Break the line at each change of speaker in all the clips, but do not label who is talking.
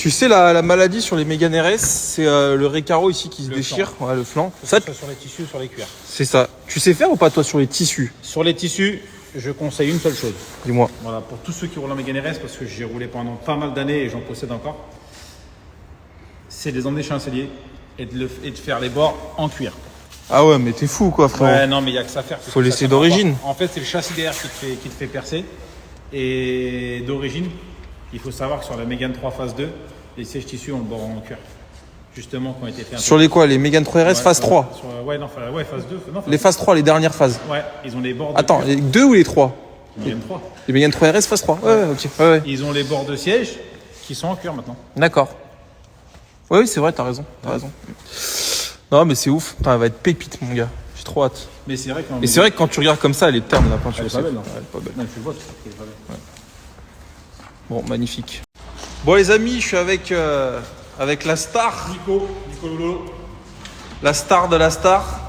Tu sais, la maladie sur les Mégane RS, c'est le récaro ici qui se déchire,
flanc.
Ouais, le flanc.
Ça, sur les tissus, sur les cuirs.
C'est ça. Tu sais faire ou pas, toi, sur les tissus?
Sur les tissus, je conseille une seule chose.
Dis-moi.
Voilà, pour tous ceux qui roulent en Mégane RS, parce que j'ai roulé pendant pas mal d'années et j'en possède encore, c'est de les emmener chez un sellier et de faire les bords en cuir.
Ah ouais, mais t'es fou, quoi, frérot.
Ouais, non, mais il n'y a que ça à faire.
Faut laisser d'origine.
En fait, c'est le châssis derrière qui te fait percer. Et d'origine, il faut savoir que sur la Mégane 3 phase 2, les sièges tissus ont le bord en cuir. Justement, quand ont été fait.
Sur les quoi? Les Mégane 3 RS phase 3?
Phase 2. Non,
Les phases 3, les dernières phases.
Ouais, ils ont les bords de
Attends,
cuir.
les 2 ou les 3?
Mégane 3.
Les Mégane 3 RS phase 3. Ouais, ok. Ouais.
Ils ont les bords de siège qui sont en cuir maintenant.
D'accord. Ouais, oui, c'est vrai, t'as raison. Non, mais c'est ouf. Putain, elle va être pépite, mon gars. J'ai trop hâte.
Mais c'est vrai que.
Et c'est vrai que quand tu regardes comme ça, elle est terne, la peinture.
Elle est pas belle, non.
Elle est pas belle.
Non, tu le vois, tu sais qu'elle est pas belle.
Ouais. Bon, magnifique. Bon, les amis, je suis avec la star.
Nico Lolo.
La star de la star.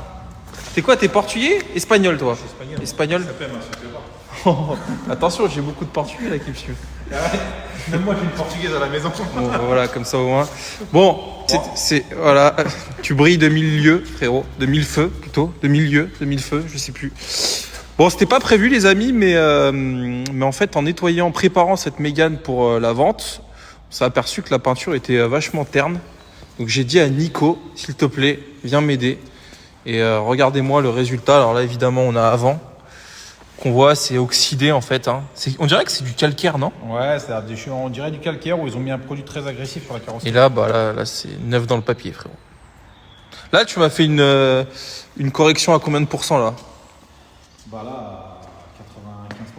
T'es quoi? T'es portugais? Espagnol, toi?
Je suis
Espagnol.
Ça peut m'insulter pas.
Attention, j'ai beaucoup de portugais là qui me suivent.
Même moi, j'ai une portugaise à la maison.
Bon, voilà, comme ça au moins. Bon, voilà, tu brilles de mille lieues, frérot, de mille feux plutôt, de mille lieues, de mille feux, je sais plus. Bon, c'était pas prévu, les amis, mais en fait, en nettoyant, en préparant cette Mégane pour la vente, on s'est aperçu que la peinture était vachement terne. Donc j'ai dit à Nico, s'il te plaît, viens m'aider. Et regardez-moi le résultat. Alors là, évidemment, on a avant. Qu'on voit, c'est oxydé en fait. Hein. On dirait que c'est du calcaire, non?
Ouais, on dirait du calcaire où ils ont mis un produit très agressif sur la carrosserie.
Et là, là c'est neuf dans le papier, frérot. Là, tu m'as fait une correction à combien de pourcents là?
Bah là,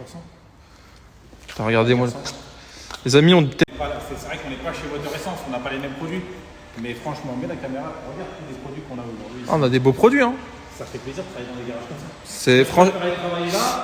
95%.
Putain, regardez-moi là. Les amis,
C'est vrai qu'on n'est pas chez Water Essence, on n'a pas les mêmes produits. Mais franchement, mets la caméra, regarde tous les produits qu'on a aujourd'hui.
on a des beaux produits, hein.
Ça fait plaisir de travailler dans les garages comme ça.
C'est franchement.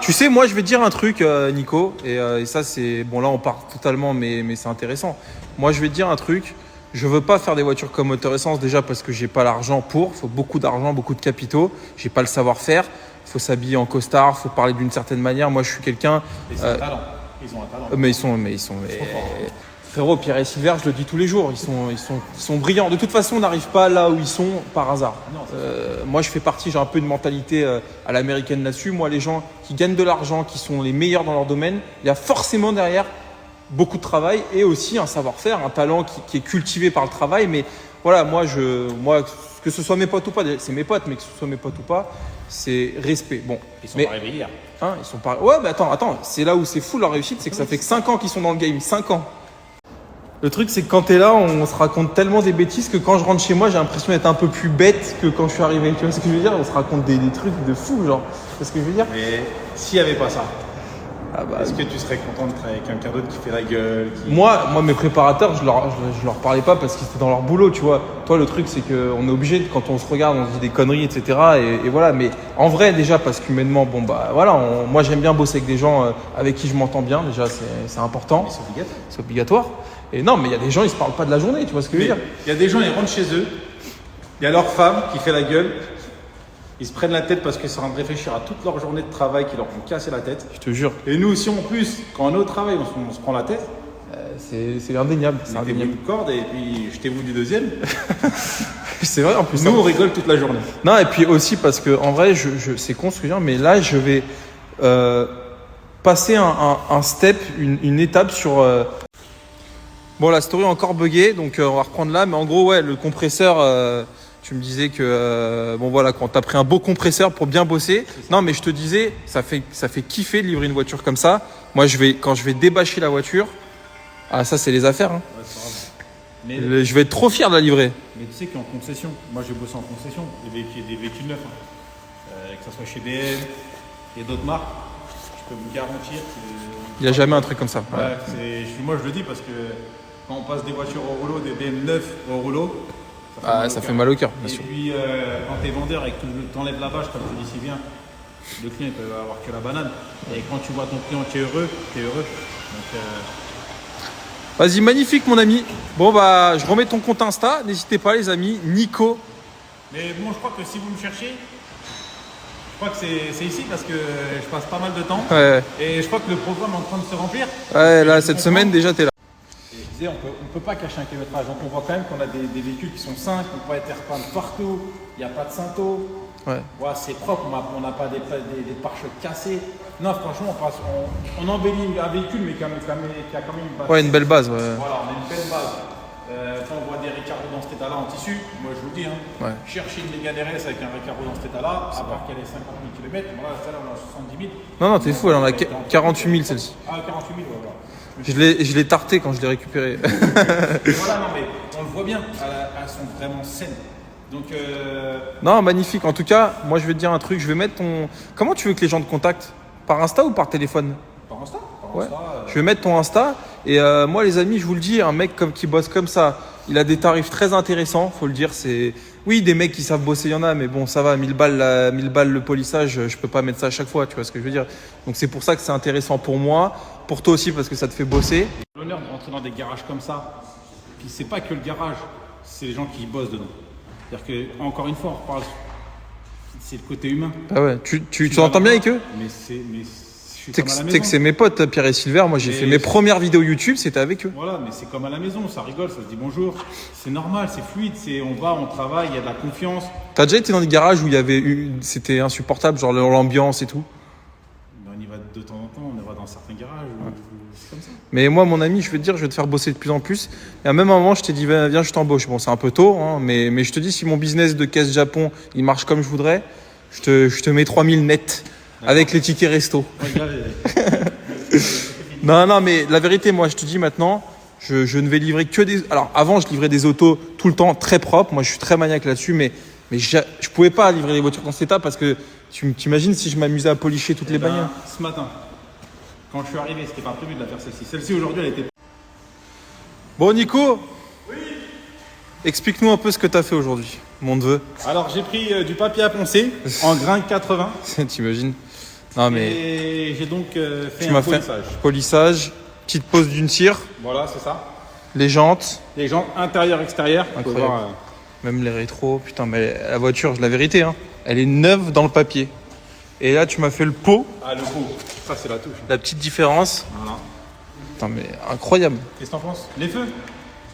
Tu sais, moi, je vais te dire un truc, Nico, et ça, c'est bon. Là, on part totalement, mais c'est intéressant. Moi, je vais te dire un truc. Je veux pas faire des voitures comme Moteur Essence déjà parce que j'ai pas l'argent pour. Il faut beaucoup d'argent, beaucoup de capitaux. J'ai pas le savoir-faire. Il faut s'habiller en costard. Il faut parler d'une certaine manière. Moi, je suis quelqu'un.
Ils ont un talent. Ils ont un talent.
Mais ils sont. Frérot, Pierre et Silver, je le dis tous les jours, ils sont brillants. De toute façon, on n'arrive pas là où ils sont par hasard. Moi, je fais partie, j'ai un peu une mentalité à l'américaine là-dessus. Moi, les gens qui gagnent de l'argent, qui sont les meilleurs dans leur domaine, il y a forcément derrière beaucoup de travail et aussi un savoir-faire, un talent qui est cultivé par le travail. Mais voilà, moi, que ce soit mes potes ou pas, c'est mes potes, mais que ce soit mes potes ou pas, c'est respect. Bon,
ils sont pas arrivés hier.
Hein, ils sont pas. Ouais, mais attends, c'est là où c'est fou leur réussite, c'est que ça fait que 5 ans qu'ils sont dans le game, 5 ans. Le truc, c'est que quand t'es là, on se raconte tellement des bêtises que quand je rentre chez moi, j'ai l'impression d'être un peu plus bête que quand je suis arrivé. Tu vois ce que je veux dire? On se raconte des trucs de fou, genre. Tu vois ce que je veux dire?
Mais s'il n'y avait pas ça, est-ce que tu serais content de travailler avec quelqu'un d'autre qui fait la gueule
Moi, mes préparateurs, je leur parlais pas parce qu'ils étaient dans leur boulot, tu vois. Toi, le truc, c'est qu'on est obligé, quand on se regarde, on se dit des conneries, etc. Et voilà. Mais en vrai, déjà, parce qu'humainement, moi, j'aime bien bosser avec des gens avec qui je m'entends bien. Déjà, c'est important.
Mais c'est obligatoire.
C'est obligatoire. Et non, mais il y a des gens, ils se parlent pas de la journée, tu vois ce que je veux dire?
Il y a des gens, ils rentrent chez eux, il y a leur femme qui fait la gueule, ils se prennent la tête parce qu'ils sont en train de réfléchir à toute leur journée de travail qui leur font casser la tête.
Je te jure.
Et nous aussi, en plus, quand on est au travail, on se prend la tête.
C'est indéniable. C'est indéniable.
Une corde et puis jetez-vous du deuxième.
C'est vrai en plus.
Nous, on rigole toute la journée.
Non, et puis aussi parce que en vrai, c'est con ce que je veux dire, mais là, je vais passer un step, une étape sur. Bon, la story est encore buggée, donc on va reprendre là. Mais en gros, ouais, le compresseur, tu me disais que quand t'as pris un beau compresseur pour bien bosser. Non, mais je te disais, ça fait kiffer de livrer une voiture comme ça. Moi, quand je vais débâcher la voiture, ça c'est les affaires. Hein.
Ouais, c'est grave. Mais
je vais être trop fier de la livrer.
Mais tu sais qu'en concession, moi j'ai bossé en concession, des véhicules neufs, que ce soit chez BM et d'autres marques, je peux vous garantir que.
Il n'y a jamais un truc comme ça.
Ouais. Moi je le dis parce que quand on passe des voitures au rouleau, des BM neufs au rouleau,
ça fait mal au cœur, bien
et
sûr.
Et puis quand tu es vendeur et que tu enlèves la bâche, comme tu dis si bien, le client il peut avoir que la banane. Et quand tu vois ton client qui est heureux, tu es heureux. Donc,
vas-y, magnifique mon ami. Bon je remets ton compte Insta. N'hésitez pas les amis, Nico.
Mais bon, je crois que si vous me cherchez, je crois que c'est ici parce que je passe pas mal de temps.
Ouais.
Et je crois que le programme est en train de se remplir.
Ouais, là, cette semaine déjà, t'es là.
disais, on peut pas cacher un kilométrage. Donc on voit quand même qu'on a des véhicules qui sont 5, on peut être repeint partout, il n'y a pas de cinto.
Ouais.
Ouais, c'est propre, on n'a pas des pare-chocs cassés. Non, franchement, on embellit un véhicule, mais qui a quand même une base.
Ouais, une belle base. Ouais.
Voilà, on a une belle base. Quand on voit des Recaro dans cet état-là en tissu, moi je vous le dis,
Ouais.
chercher une Mégane RS avec un Recaro dans cet état-là, à part qu'elle ait 50 000 km, voilà, celle-là on a 70 000.
Non, t'es fou, elle en a 48 000 celle-ci.
Ah, 48 000, voilà.
Je l'ai tarté quand je l'ai récupéré.
Voilà, non, mais on le voit bien, elles sont vraiment saines. Donc,
Non, magnifique. En tout cas, moi je vais te dire un truc. Je vais mettre ton. Comment tu veux que les gens te contactent? Par Insta ou par téléphone?
par Insta,
Ouais. Je vais mettre ton Insta. Et moi, les amis, je vous le dis, un mec qui bosse comme ça, il a des tarifs très intéressants, faut le dire. Oui, des mecs qui savent bosser, il y en a, mais bon, ça va, 1000 balles, 1000 balles le polissage, je peux pas mettre ça à chaque fois, tu vois ce que je veux dire. Donc c'est pour ça que c'est intéressant pour moi, pour toi aussi parce que ça te fait bosser.
l'honneur de rentrer dans des garages comme ça, puis c'est pas que le garage, c'est les gens qui bossent dedans. C'est-à-dire que, encore une fois, on reparle, c'est le côté humain.
Ah ouais, tu t'entends bien avec eux?
Mais je suis
Tu
comme à la
sais
maison.
que c'est mes potes, Pierre et Silver. Moi, j'ai fait mes premières vidéos YouTube, c'était avec eux.
Voilà, mais c'est comme à la maison, ça rigole, ça se dit bonjour. C'est normal, c'est fluide, on travaille, il y a de la confiance.
T'as déjà été dans des garages où il y avait c'était insupportable, genre l'ambiance et tout?
Ben, on y va de temps en temps, on va dans certains garages, c'est comme ça.
Mais moi, mon ami, je vais te dire, je vais te faire bosser de plus en plus. Et à même un moment, je t'ai dit, viens, je t'embauche. Bon, c'est un peu tôt, hein, mais je te dis, si mon business de caisse Japon, il marche comme je voudrais, je te mets 3000 net avec les tickets resto. Non, mais la vérité, moi, je te dis maintenant, je ne vais livrer que des. Alors, avant, je livrais des autos tout le temps très propres. Moi, je suis très maniaque là-dessus, mais je pouvais pas livrer les voitures dans cet état parce que tu t'imagines si je m'amusais à policher toutes les bagnoles.
Ce matin, quand je suis arrivé, c'était pas prévu de la faire celle-ci. Celle-ci, aujourd'hui, elle était.
Bon, Nico. Oui. Explique-nous un peu ce que tu as fait aujourd'hui, mon neveu.
Alors, j'ai pris du papier à poncer en grain 80.
T'imagines? Non, mais.
Et j'ai donc fait
Tu
un
m'as fait
polissage.
polissage, petite pose d'une tire,
Voilà, c'est ça.
les jantes,
Les jantes intérieures, extérieures. Faut
Incroyable.
voir,
même les rétros. Putain, mais la voiture, la vérité, hein, elle est neuve dans le papier. Et là, tu m'as fait le pot,
le pot. Ça, c'est la touche.
la petite différence.
Voilà.
Putain, mais incroyable.
Qu'est-ce que t'en penses? Les feux.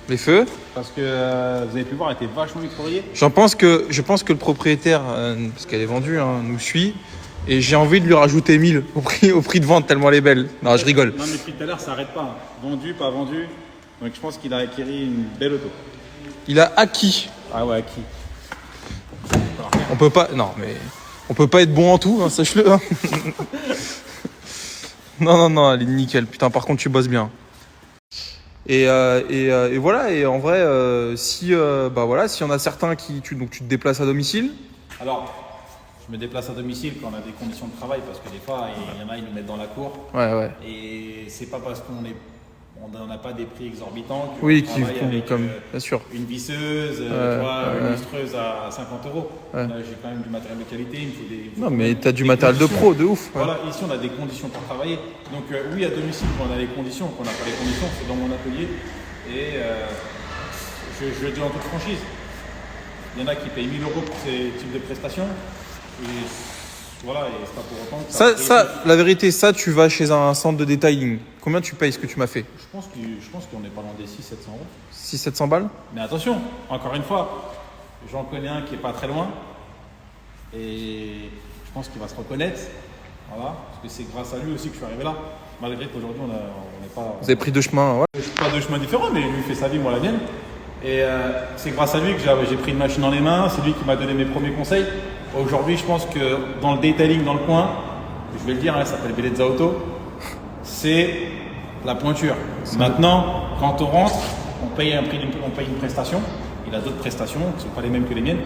Les feux.
Parce que vous avez pu voir, elle était vachement écrouillée.
Je pense que le propriétaire, parce qu'elle est vendue, hein, nous suit. Et j'ai envie de lui rajouter 1000 au prix de vente tellement elle est belle. Non, je rigole.
Non, mais depuis tout à l'heure, ça n'arrête pas. Vendu, pas vendu. Donc, je pense qu'il a acquis une belle auto.
Il a acquis.
Ah ouais, acquis.
On peut pas. Non, mais on peut pas être bon en tout, hein, sache-le. Hein. Non, elle est nickel. Putain, par contre, tu bosses bien. Et voilà. Et en vrai, si on a certains donc tu te déplaces à domicile.
Alors, je me déplace à domicile quand on a des conditions de travail parce que des fois, il y en a, ils nous mettent dans la cour.
Ouais.
Et c'est pas parce on n'a pas des prix exorbitants
Oui,
qu'on
qui
travaille avec
comme bien sûr.
une visseuse, une lustreuse à 50 €.
Ouais.
Là, j'ai quand même du matériel de qualité. Il me faut
Non, mais t'as du matériel de pro, de ouf. Ouais.
Voilà, ici on a des conditions pour travailler. Donc oui, à domicile, quand on a les conditions, quand on n'a pas les conditions, c'est dans mon atelier. Et je le dis en toute franchise. Il y en a qui payent 1000 € pour ces types de prestations. Et voilà, et c'est pas pour autant que
Ça, la vérité, ça, tu vas chez un centre de detailing. Combien tu payes ce que tu m'as fait?
Je pense qu'on est pas loin des 600-700 €.
600-700 balles?
Mais attention, encore une fois, j'en connais un qui est pas très loin. Et je pense qu'il va se reconnaître. Voilà, parce que c'est grâce à lui aussi que je suis arrivé là. Malgré qu'aujourd'hui, on n'est pas.
Vous avez pris deux chemins, ouais.
Pas deux chemins différents, mais lui fait sa vie, moi la mienne. Et c'est grâce à lui que j'ai pris une machine dans les mains. C'est lui qui m'a donné mes premiers conseils. Aujourd'hui, je pense que dans le detailing, dans le coin, je vais le dire, elle s'appelle Bellezza Auto, c'est la pointure. Maintenant, quand on rentre, on paye une prestation. Il a d'autres prestations qui ne sont pas les mêmes que les miennes.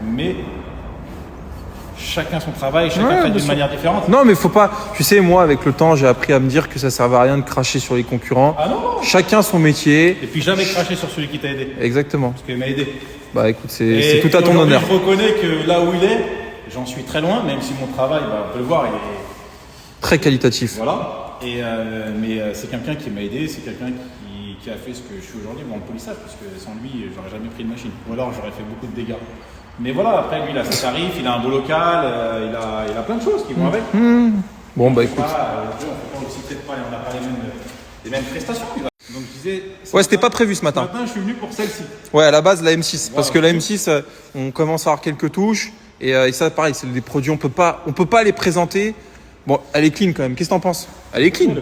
Mais chacun son travail, chacun fait d'une manière différente.
Non, mais faut pas. Tu sais, moi, avec le temps, j'ai appris à me dire que ça servait à rien de cracher sur les concurrents.
Ah non.
Chacun son métier.
Et puis jamais cracher sur celui qui t'a aidé.
Exactement.
Parce qu'il m'a aidé.
Bah écoute, c'est tout à ton
aujourd'hui,
honneur.
Je reconnais que là où il est, j'en suis très loin, même si mon travail, on peut le voir, il est
Très qualitatif.
voilà. Mais c'est quelqu'un qui m'a aidé, c'est quelqu'un qui a fait ce que je suis aujourd'hui dans le polissage, parce que sans lui, j'aurais jamais pris de machine. Ou alors j'aurais fait beaucoup de dégâts. Mais voilà, après lui, il a ses tarifs, il a un beau local, il a plein de choses qui vont avec.
Bon, bah écoute.
On ne peut pas aussi peut-être pas, on n'a pas les mêmes prestations. Donc je disais.
Ouais, c'était pas prévu ce matin.
Ce matin, je suis venu pour celle-ci.
Ouais, à la base, la M6.
Voilà.
Parce que la M6, on commence à avoir quelques touches. Et ça, pareil, c'est des produits, on peut pas les présenter. Bon, elle est clean quand même. Qu'est-ce que t'en penses? Elle est clean.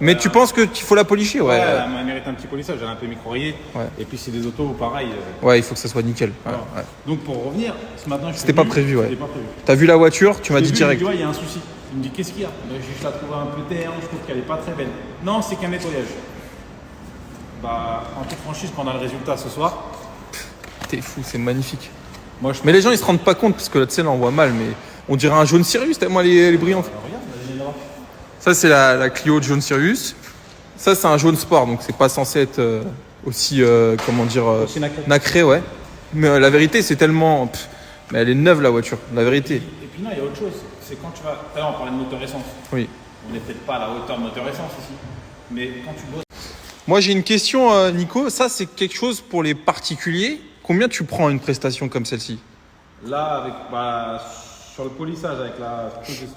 Mais tu penses qu'il faut la polisher? Ouais.
Elle mérite un petit polissage. Elle est un peu micro-rayée.
Ouais.
Et puis, c'est des autos pareil.
Ouais, il faut que ça soit nickel.
Voilà.
Ouais.
Donc, pour revenir, ce matin, je suis
C'était
venu,
pas prévu, ouais.
C'était pas prévu.
T'as vu la voiture, tu m'as dit
Il
direct.
me dit, ouais, il y a un souci. Il me dit, qu'est-ce qu'il y a? Je la trouve un peu terne, je trouve qu'elle est pas très belle. Non, c'est qu'un nettoyage. Bah, en toute franchise, quand on a le résultat ce soir,
T'es fou, c'est magnifique.
moi je
Mais les gens, ils se rendent pas compte parce que là, tu sais, là, on voit mal, mais on dirait un jaune Sirius tellement elle est brillante.
regarde, vas-y, là.
Ça, c'est la Clio de jaune Sirius. Ça, c'est un jaune sport, donc c'est pas censé être aussi, comment dire,
Aussi nacré.
ouais. Mais la vérité, c'est tellement. Mais elle est neuve, la voiture, la vérité.
Et puis non, il y a autre chose. C'est quand tu vas. Tout à l'heure, on parlait de moteur essence.
Oui.
On n'est peut-être pas à la hauteur de moteur essence ici. Mais quand tu bosses.
Moi, j'ai une question, Nico. Ça, c'est quelque chose pour les particuliers. Combien tu prends une prestation comme celle-ci?
Là, avec, sur le polissage avec la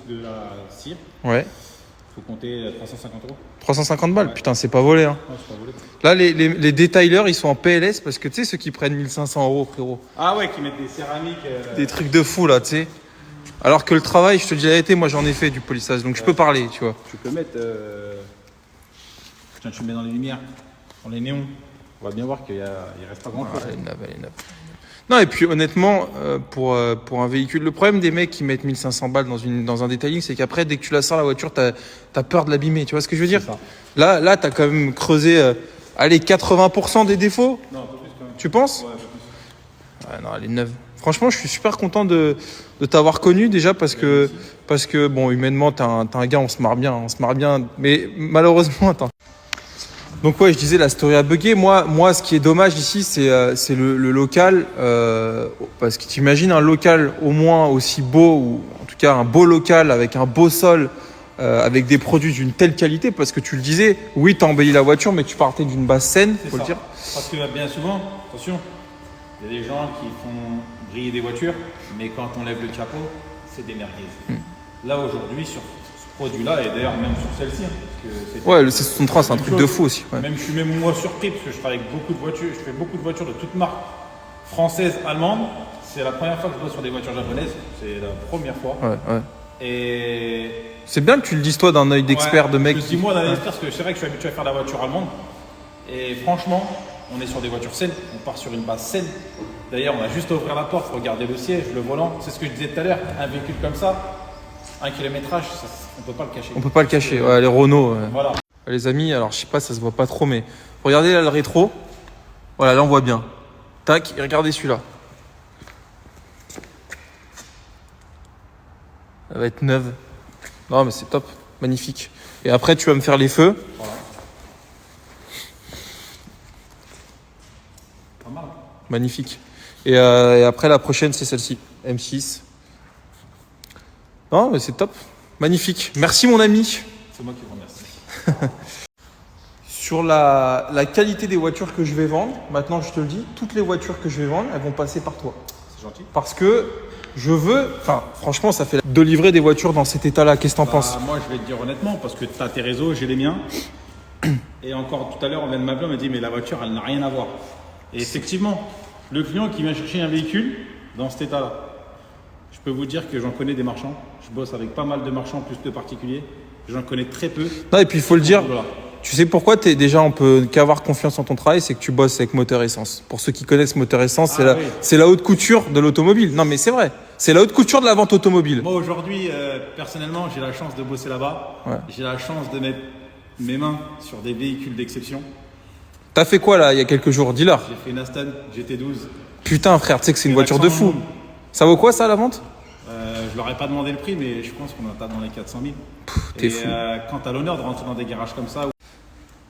de la cire,
Ouais.
il faut compter 350 €.
350 balles. Putain, c'est pas volé, hein.
Non, c'est pas volé.
Là, les détaillers, ils sont en PLS parce que tu sais, ceux qui prennent 1500 €, frérot.
Ah ouais, qui mettent des céramiques.
Des trucs de fou, là, tu sais. Alors que le travail, je te dis la vérité, moi, j'en ai fait du polissage, donc je peux parler, tu vois.
Tu peux mettre. Tiens, tu le mets dans les lumières, dans les néons. On va bien voir qu'il reste pas grand-chose.
Ah, elle est neuve, elle est neuve. Non, et puis honnêtement, pour un véhicule, le problème des mecs qui mettent 1500 balles dans un detailing, c'est qu'après, dès que tu la sors la voiture, t'as peur de l'abîmer. Tu vois ce que je veux dire?
C'est ça.
Là, t'as quand même creusé, allez, 80% des défauts.
Non, un peu plus quand même.
Tu penses?
Ouais, un peu plus.
Ouais, non, elle est neuve. Franchement, je suis super content de t'avoir connu déjà parce que bon, humainement, t'es un gars, on se marre bien. Mais malheureusement, attends. Donc ouais, je disais la story a bugué. Moi, ce qui est dommage ici, c'est le local, parce que t'imagines un local au moins aussi beau, ou en tout cas un beau local avec un beau sol, avec des produits d'une telle qualité, parce que tu le disais, oui, t'as embelli la voiture, mais tu partais d'une base saine,
C'est
faut
ça.
le dire.
Parce que bien souvent, attention, il y a des gens qui font briller des voitures, mais quand on lève le chapeau, c'est des merguez. Là aujourd'hui, sur ce produit-là, et d'ailleurs même sur celle-ci, hein, parce que c'était-
Ouais, le C63, c'est un truc de fou aussi. Ouais.
Même je suis même moi surpris parce que je travaille avec beaucoup de voitures, je fais beaucoup de voitures de toutes marques, françaises, allemandes. C'est la première fois que je bosse sur des voitures japonaises, c'est la première fois.
Ouais.
Et
C'est bien que tu le dises toi d'un œil d'expert,
ouais,
de mec.
Je dis moi d'un expert parce que c'est vrai que je suis habitué à faire la voiture allemande. Et franchement, on est sur des voitures saines, on part sur une base saine. D'ailleurs, on a juste à ouvrir la porte, regarder le siège, le volant. C'est ce que je disais tout à l'heure, un véhicule comme ça, un kilométrage, on peut pas le cacher.
On peut pas le cacher. Ouais, les Renault.
Voilà.
Les amis, alors je sais pas, ça se voit pas trop, mais regardez là le rétro. Voilà, là on voit bien. Tac, et regardez celui-là. Elle va être neuve. Non, mais c'est top, magnifique. Et après, tu vas me faire les feux.
Voilà. Pas mal.
Magnifique. Et après, la prochaine, c'est celle-ci, M6. Non, mais c'est top, magnifique. Merci mon ami.
C'est moi qui vous remercie.
Sur la qualité des voitures que je vais vendre, maintenant je te le dis, toutes les voitures que je vais vendre, elles vont passer par toi.
C'est gentil.
Parce que je veux, enfin franchement ça fait de livrer des voitures dans cet état-là, qu'est-ce que t'en penses?
Moi, je vais te dire honnêtement, parce que tu as tes réseaux, j'ai les miens. Et encore tout à l'heure, on vient de m'appeler, on m'a dit, mais la voiture, elle n'a rien à voir. Et effectivement, le client qui vient chercher un véhicule dans cet état-là, je peux vous dire que j'en connais des marchands. Je bosse avec pas mal de marchands, plus de particuliers. J'en connais très peu.
Non, et puis il faut le dire,
Voilà.
tu sais pourquoi déjà on peut qu'avoir confiance en ton travail, c'est que tu bosses avec moteur essence. Pour ceux qui connaissent moteur essence,
Ah oui.
c'est la haute couture de l'automobile. Non mais c'est vrai, c'est la haute couture de la vente automobile.
Moi, aujourd'hui, personnellement, j'ai la chance de bosser là-bas.
Ouais.
J'ai la chance de mettre mes mains sur des véhicules d'exception.
T'as fait quoi là il y a quelques jours? Dis-leur.
J'ai fait une Aston GT12.
Putain frère, tu sais que c'est une
Et
voiture de
l'accent
fou.
dans le monde.
Ça vaut quoi ça la vente?
Je leur ai pas demandé le prix, mais je pense qu'on tape dans les 400 000.
T'es
Et
fou.
quand tu as l'honneur de rentrer dans des garages comme ça,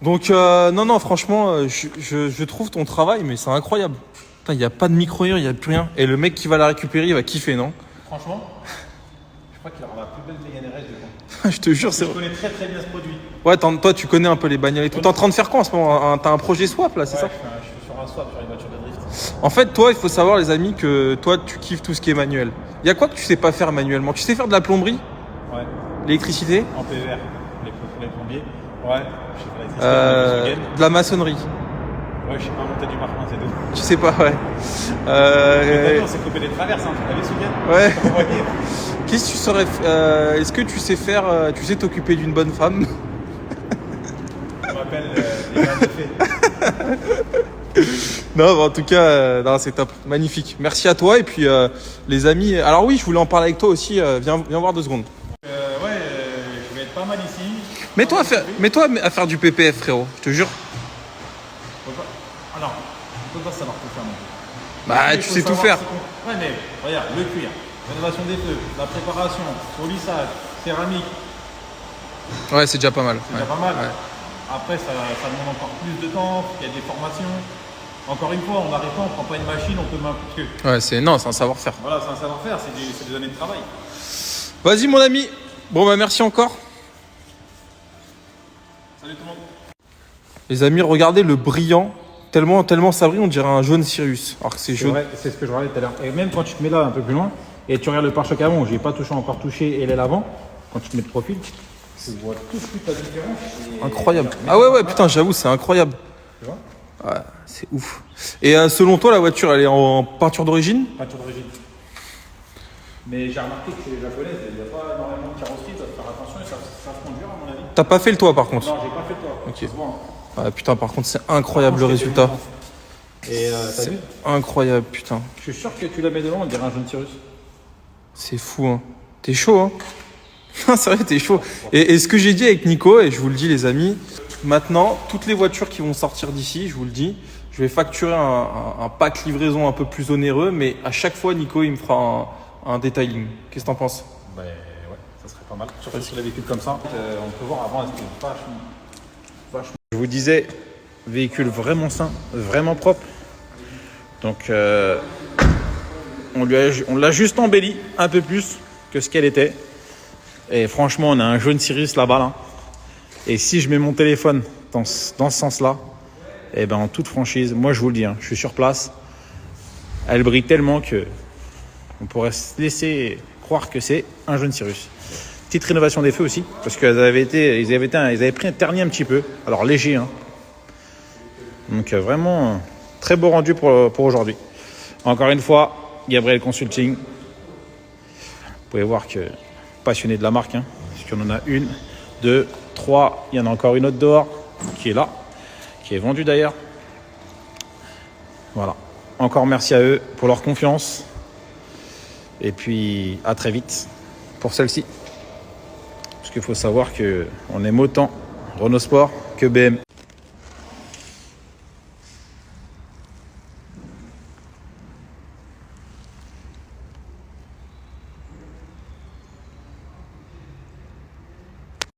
Donc non franchement je trouve ton travail mais c'est incroyable. Putain, il n'y a pas de micro-air, il n'y a plus rien. Et le mec qui va la récupérer il va kiffer, non?
franchement, je crois qu'il aura la plus belle Mégane RS du coin.
Je te jure c'est
Je
vrai.
connais très très bien ce produit.
Ouais toi tu connais un peu les bagnoles et tout. T'es en train de faire quoi en ce moment? T'as un projet swap là, c'est ça?
Je suis sur un swap sur une voiture de drift.
En fait toi il faut savoir les amis que toi tu kiffes tout ce qui est manuel. Il y a quoi que tu sais pas faire manuellement? Tu sais faire de la plomberie?
Ouais,
L'électricité?
en PVR, les plombiers. Ouais, je sais pas les
De la maçonnerie.
Ouais, je sais pas monter du parpaing, c'est tout.
Tu sais pas, ouais.
On s'est coupé des traverses, hein. T'as vu ce week-end?
Ouais. Qu'est-ce que tu saurais est-ce que tu sais faire, tu sais t'occuper d'une bonne femme?
On m'appelle les gars de fées.
Non, en tout cas, non, c'est top, magnifique. Merci à toi et puis les amis. Alors oui, je voulais en parler avec toi aussi. Viens voir 2 secondes.
Je vais être pas mal ici.
Mets-toi à faire du PPF, frérot. Je te jure.
Ah non, on peut pas savoir tout faire non plus.
Bah,
Il
tu
faut
sais tout
savoir
faire.
ce qu'on- Ouais, mais regarde, le cuir, rénovation des feux, la préparation, polissage, céramique,
Ouais, c'est déjà pas mal.
c'est déjà pas mal.
Ouais.
Après, ça demande encore plus de temps, il y a des formations. Encore une fois, on n'arrive pas, on prend pas une machine, on peut parce que
Ouais, c'est un savoir-faire.
voilà, c'est un savoir-faire, c'est des années de travail.
Vas-y, mon ami. Bon, bah, merci encore.
Salut tout le monde.
Les amis, regardez le brillant. Tellement ça brille, on dirait un jaune Sirius. Alors que c'est jaune.
Ouais, c'est ce que je regardais tout à l'heure. Et même quand tu te mets là un peu plus loin, et tu regardes le pare-choc avant, où j'ai pas encore touché et l'aile avant, quand tu te mets de profil, tu vois tout de suite la différence.
Incroyable. Ah ouais, putain, j'avoue, c'est incroyable.
Tu vois?
Ouais, c'est ouf. Et selon toi, la voiture, elle est en peinture d'origine?
Peinture d'origine. Mais j'ai remarqué que chez les japonaises, il n'y a pas énormément de carrosserie, tu dois faire attention et ça se conduire à mon avis.
T'as pas fait le toit, par contre?
Non, j'ai pas fait de toi.
Ok.
Ça se voit, hein.
Ouais, putain, par contre, c'est incroyable le résultat.
Et t'as vu?
Incroyable, putain.
Je suis sûr que tu la mets devant, on dirait un jaune Cyrus.
C'est fou, hein. T'es chaud, hein. C'est vrai, t'es chaud. Et ce que j'ai dit avec Nico, et je vous le dis, les amis, maintenant, toutes les voitures qui vont sortir d'ici, je vous le dis, je vais facturer un pack livraison un peu plus onéreux, mais à chaque fois, Nico, il me fera un detailing. Qu'est-ce que t'en penses?
Ouais, ça serait pas mal. Surtout sur les véhicules comme ça. On peut voir avant, c'était vachement. Je vous disais, véhicule vraiment sain, vraiment propre. Donc, on l'a juste embelli un peu plus que ce qu'elle était. Et franchement, on a un jaune Sirius là-bas. Là. Et si je mets mon téléphone dans ce sens-là, eh ben, en toute franchise, moi je vous le dis, hein, je suis sur place. Elle brille tellement que on pourrait se laisser croire que c'est un jaune Sirius. Petite rénovation des feux aussi, parce qu'ils avaient pris un terni un petit peu, alors léger. Hein. Donc vraiment, très beau rendu pour aujourd'hui. Encore une fois, Gabriel Consulting. Vous pouvez voir que passionné de la marque, hein, parce qu'on en a 1, 2, 3, il y en a encore une autre dehors qui est là, qui est vendue d'ailleurs. Voilà. Encore merci à eux pour leur confiance. Et puis à très vite pour celle-ci. Parce qu'il faut savoir qu'on aime autant Renault Sport que BM.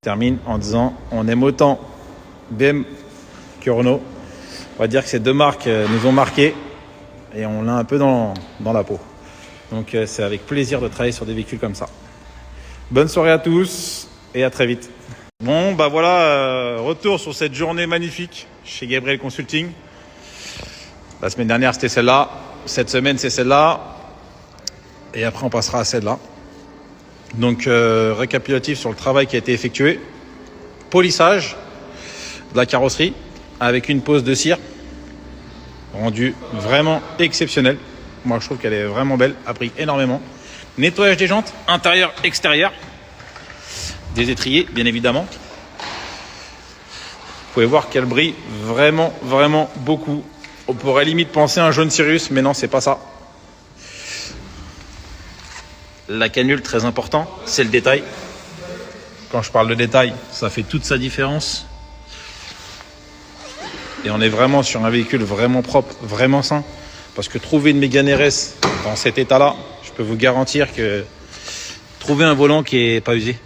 Termine en disant on aime autant BM que Renault. On va dire que ces deux marques nous ont marqués et on l'a un peu dans la peau. Donc c'est avec plaisir de travailler sur des véhicules comme ça. Bonne soirée à tous et à très vite. Bon bah voilà, retour sur cette journée magnifique chez Gabriel Consulting. La semaine dernière c'était celle-là, cette semaine c'est celle-là et après on passera à celle-là. Donc récapitulatif sur le travail qui a été effectué. Polissage de la carrosserie avec une pose de cire rendu vraiment exceptionnel. Moi je trouve qu'elle est vraiment belle, a pris énormément. Nettoyage des jantes, intérieur, extérieur. Des étriers bien évidemment. Vous pouvez voir qu'elle brille vraiment beaucoup. On pourrait limite penser à un jaune Sirius, mais non c'est pas ça. La cannule, très important, c'est le détail. Quand je parle de détail, ça fait toute sa différence. Et on est vraiment sur un véhicule vraiment propre, vraiment sain. Parce que trouver une Mégane RS dans cet état-là, je peux vous garantir que trouver un volant qui n'est pas usé,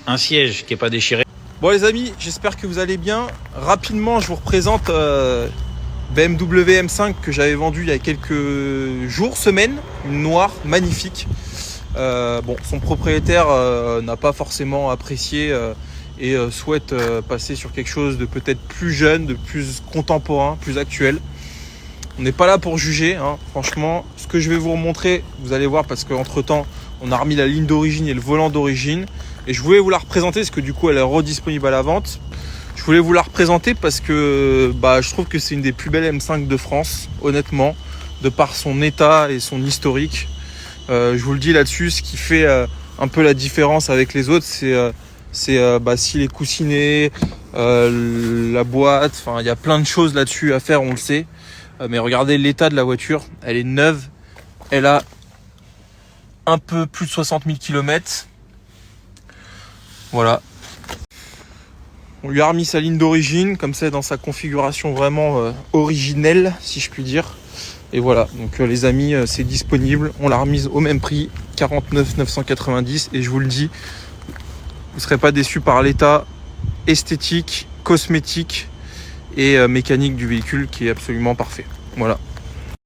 un siège qui n'est pas déchiré.
Bon les amis, j'espère que vous allez bien. Rapidement, je vous représente BMW M5 que j'avais vendu il y a quelques jours, semaines. Une noire, magnifique. Bon, son propriétaire n'a pas forcément apprécié et souhaite passer sur quelque chose de peut-être plus jeune, de plus contemporain, plus actuel. On n'est pas là pour juger, hein. Franchement, ce que je vais vous remontrer, vous allez voir parce qu'entre temps, on a remis la ligne d'origine et le volant d'origine. Et je voulais vous la représenter parce que du coup, elle est redisponible à la vente. Je voulais vous la représenter parce que je trouve que c'est une des plus belles M5 de France, honnêtement, de par son état et son historique. Je vous le dis là-dessus, ce qui fait un peu la différence avec les autres, c'est s'il est coussiné, la boîte, enfin il y a plein de choses là-dessus à faire, on le sait. Mais regardez l'état de la voiture, elle est neuve, elle a un peu plus de 60 000 km. Voilà. On lui a remis sa ligne d'origine, comme ça dans sa configuration vraiment originelle, si je puis dire. Et voilà, donc les amis, c'est disponible. On l'a remise au même prix, 49 990. Et je vous le dis, vous ne serez pas déçus par l'état esthétique, cosmétique et mécanique du véhicule qui est absolument parfait. Voilà.